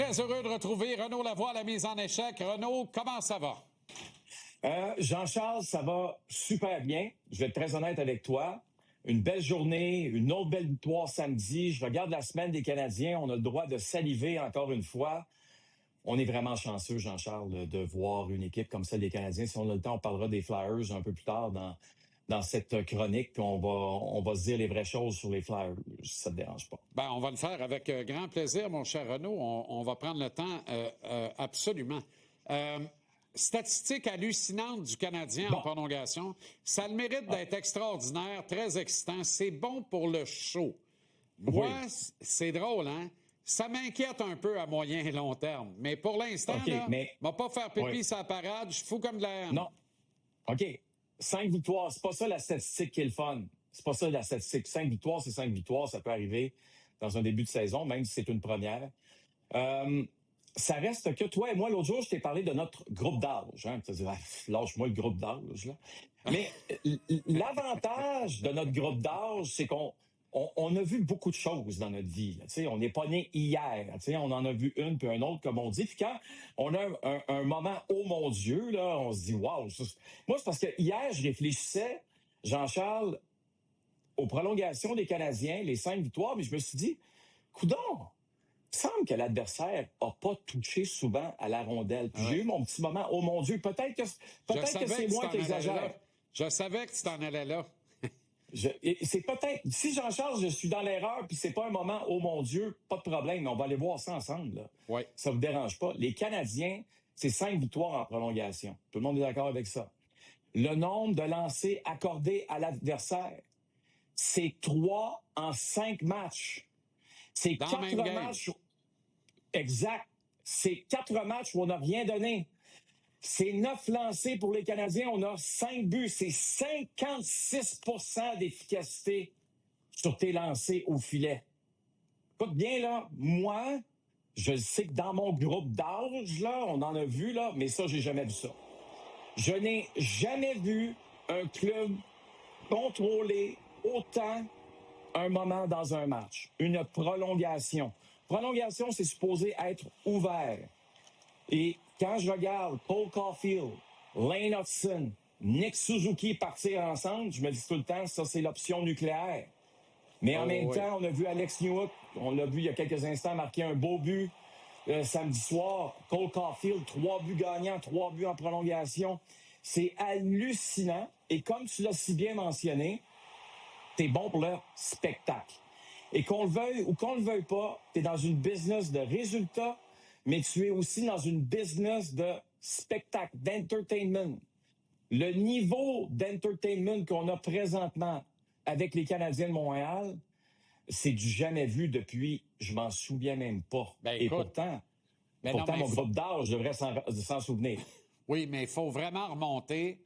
Très heureux de retrouver Renaud Lavoie à la mise en échec. Renaud, comment ça va? Jean-Charles, ça va super bien. Je vais être très honnête avec toi. Une belle journée, une autre belle victoire samedi. Je regarde la semaine des Canadiens. On a le droit de saliver encore une fois. On est vraiment chanceux, Jean-Charles, de voir une équipe comme celle des Canadiens. Si on a le temps, on parlera des Flyers un peu plus tard dans cette chronique. Puis on va se dire les vraies choses sur les Flyers, si ça te dérange pas. Ben, on va le faire avec grand plaisir, mon cher Renaud. On va prendre le temps absolument. Statistique hallucinante du Canadien en prolongation. Ça a le mérite d'être extraordinaire, très excitant. C'est bon pour le show. Moi, c'est drôle, hein? Ça m'inquiète un peu à moyen et long terme. Mais pour l'instant, va pas faire pipi sa parade. Je suis fou comme de la haine. Non. OK. 5 victoires, c'est pas ça la statistique qui est le fun. C'est pas ça la statistique. 5 victoires, c'est 5 victoires. Ça peut arriver dans un début de saison, même si c'est une première. Ça reste que toi et moi, l'autre jour, je t'ai parlé de notre groupe d'âge. Hein? Tu as dit, lâche-moi le groupe d'âge. Là. Mais l'avantage de notre groupe d'âge, c'est qu'on a vu beaucoup de choses dans notre vie. Là. On n'est pas né hier. On en a vu une puis un autre, comme on dit. Puis quand on a un moment, oh mon Dieu, là, on se dit, wow. Moi, c'est parce que hier, je réfléchissais, Jean-Charles, aux prolongations des Canadiens, les 5 victoires, mais je me suis dit, coudonc! Il semble que l'adversaire n'a pas touché souvent à la rondelle. Puis j'ai eu mon petit moment, oh mon Dieu, peut-être que c'est moi qui exagère. Je savais que tu t'en allais là. C'est peut-être, si Jean-Charles, je suis dans l'erreur, puis c'est pas un moment, oh mon Dieu, pas de problème, mais on va aller voir ça ensemble. Là. Ouais. Ça vous dérange pas. Les Canadiens, c'est 5 victoires en prolongation. Tout le monde est d'accord avec ça. Le nombre de lancers accordés à l'adversaire, c'est 3 en 5 matchs. C'est 4 matchs. Exact. C'est 4 matchs où on n'a rien donné. C'est 9 lancés pour les Canadiens. On a 5 buts. C'est 56% d'efficacité sur tes lancers au filet. Écoute bien, là. Moi, je sais que dans mon groupe d'âge, là, on en a vu, là, mais ça, j'ai jamais vu ça. Je n'ai jamais vu un club contrôler autant un moment dans un match, une prolongation. Prolongation, c'est supposé être ouvert. Et quand je regarde Cole Caulfield, Lane Hutson, Nick Suzuki partir ensemble, je me dis tout le temps, ça, c'est l'option nucléaire. Mais en même temps, on a vu Alex Newhook, on l'a vu il y a quelques instants, marquer un beau but samedi soir. Cole Caulfield, 3 buts gagnants, 3 buts en prolongation. C'est hallucinant. Et comme tu l'as si bien mentionné, t'es bon pour le spectacle. Et qu'on le veuille ou qu'on le veuille pas, t'es dans une business de résultats, mais tu es aussi dans une business de spectacle, d'entertainment. Le niveau d'entertainment qu'on a présentement avec les Canadiens de Montréal, c'est du jamais vu depuis, je m'en souviens même pas. Ben, et pourtant mon groupe d'âge devrait s'en souvenir. Oui, mais il faut vraiment remonter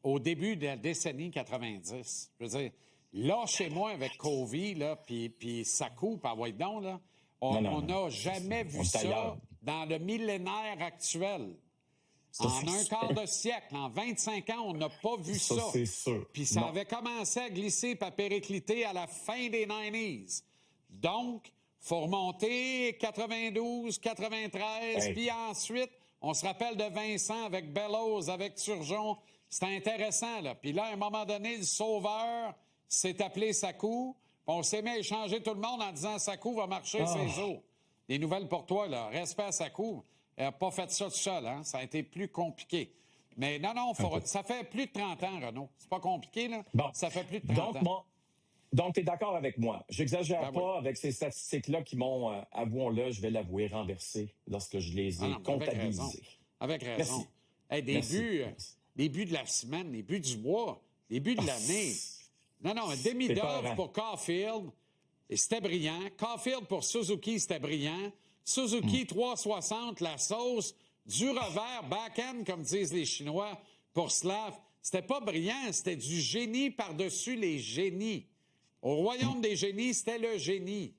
au début de la décennie 90. Je veux dire, là, chez moi, avec Covey, là, puis Sakou, par White-Down, là, on n'a jamais vu ça dans le millénaire actuel. En un quart de siècle, en 25 ans, on n'a pas vu ça. C'est sûr. Puis ça avait commencé à glisser et à péricliter à la fin des 90s. Donc, faut remonter 92, 93, puis ensuite, on se rappelle de Vincent avec Bellows, avec Turgeon. C'était intéressant, là. Puis là, à un moment donné, le sauveur s'est appelé Sakou. On s'est mis à échanger tout le monde en disant Sakou va marcher ses os. Des nouvelles pour toi, là. Respect à Sakou. Elle n'a pas fait ça tout seul, hein. Ça a été plus compliqué. Mais non, ça fait plus de 30 ans, Renaud. C'est pas compliqué, là. Bon. Ça fait plus de 30 ans. Donc, tu es d'accord avec moi. J'exagère pas avec ces statistiques-là qui m'ont, avouons-le, je vais l'avouer, renversé lorsque je les ai comptabilisées. Avec raison. Hey, des buts de la semaine, des buts du mois, des buts de l'année. Non, un demi-d'œuvre pour Caulfield, et c'était brillant. Caulfield pour Suzuki, c'était brillant. Suzuki, 360, la sauce, du revers, back-end, comme disent les Chinois, pour Slav. C'était pas brillant, c'était du génie par-dessus les génies. Au royaume des génies, c'était le génie.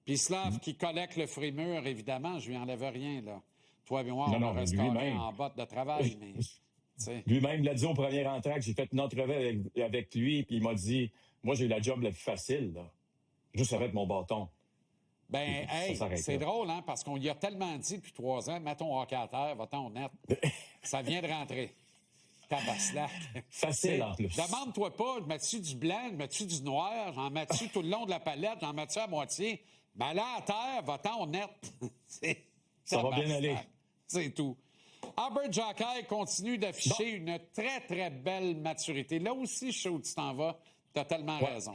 Puis Slav qui collecte le frémur, évidemment, je lui enlève rien, là. Toi et moi, on a restauré en botte de travail, mais... Lui-même l'a dit au premier entracte, j'ai fait une entrevue avec lui, puis il m'a dit, moi, j'ai eu la job la plus facile, là. Juste avec mon bâton. Ben, hey, c'est drôle, hein, parce qu'on y a tellement dit depuis 3 ans, mets ton hockey à terre, va-t'en au net. Ça vient de rentrer. Tabaslac. Facile, en plus. Demande-toi pas, mets-tu du blanc, mets-tu du noir, j'en mets-tu tout le long de la palette, j'en mets-tu à moitié. Ben là, à terre, va-t'en au net. Ça va bien aller. C'est tout. Arber Xhekaj continue d'afficher une très, très belle maturité. Là aussi, je sais où tu t'en vas. Tu as tellement raison.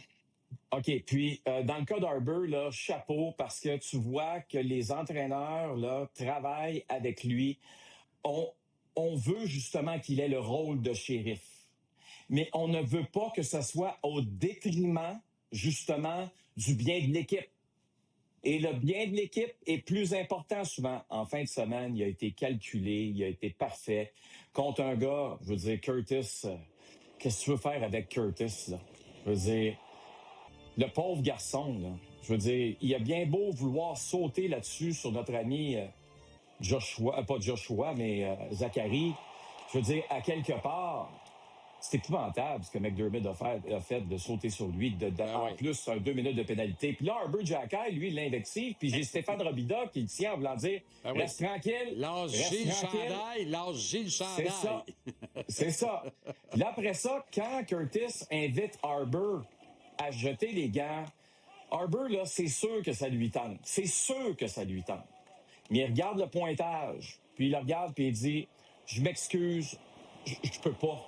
OK. Puis, dans le cas d'Arber, là, chapeau, parce que tu vois que les entraîneurs là, travaillent avec lui. On veut justement qu'il ait le rôle de shérif. Mais on ne veut pas que ce soit au détriment, justement, du bien de l'équipe. Et le bien de l'équipe est plus important souvent. En fin de semaine, il a été calculé, il a été parfait. Contre un gars, je veux dire, Curtis, qu'est-ce que tu veux faire avec Curtis, là? Je veux dire, le pauvre garçon, là, je veux dire, il a bien beau vouloir sauter là-dessus sur notre ami Joshua, pas Joshua, mais Zachary. Je veux dire, à quelque part, c'est épouvantable ce que McDermott a fait de sauter sur lui, en plus, 2 minutes de pénalité. Puis là, Arber Xhekaj, lui, l'invective, puis j'ai Stéphane Robida qui le tient en voulant dire reste tranquille. Lâche Gilles Chandail. C'est ça. C'est ça. Là, après ça, quand Curtis invite Arber à jeter les gants, Arber, là, c'est sûr que ça lui tente. C'est sûr que ça lui tente. Mais il regarde le pointage, puis il le regarde, puis il dit « Je m'excuse, je peux pas. »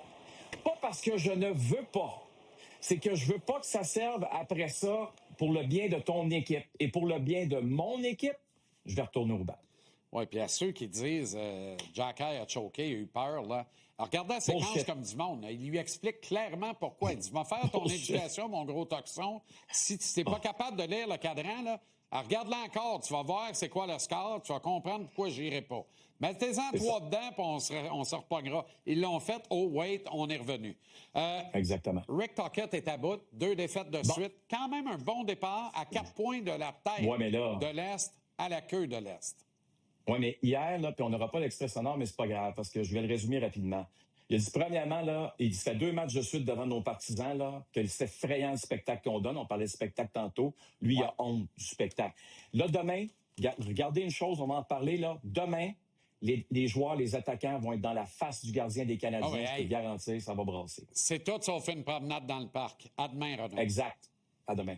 Pas parce que je ne veux pas. C'est que je veux pas que ça serve après ça pour le bien de ton équipe. Et pour le bien de mon équipe, je vais retourner au banc. Oui, puis à ceux qui disent Xhekaj a choqué, il a eu peur, là. Alors, regardez la séquence comme du monde. Il lui explique clairement pourquoi. Il dit va faire ton éducation, mon gros toxon. Si tu n'es pas capable de lire le cadran, là, alors, regarde-la encore, tu vas voir c'est quoi le score, tu vas comprendre pourquoi j'irai pas. Mettez-en 3 dedans, puis on se repognera. Ils l'ont fait, oh wait, on est revenu. Exactement. Rick Tocchet est à bout, 2 défaites de suite. Quand même un bon départ à 4 points de la tête de l'Est à la queue de l'Est. Oui, mais hier, là, puis on n'aura pas l'extrait sonore, mais c'est pas grave, parce que je vais le résumer rapidement. Il a dit, premièrement, là, il fait 2 matchs de suite devant nos partisans, là, que c'est effrayant le spectacle qu'on donne. On parlait de spectacle tantôt. Lui, il a honte du spectacle. Là, demain, regardez une chose, on va en parler, là. Demain, les joueurs, les attaquants vont être dans la face du gardien des Canadiens. Je peux te garantir, ça va brasser. C'est tout sauf une promenade dans le parc. À demain, Renaud. Exact. À demain.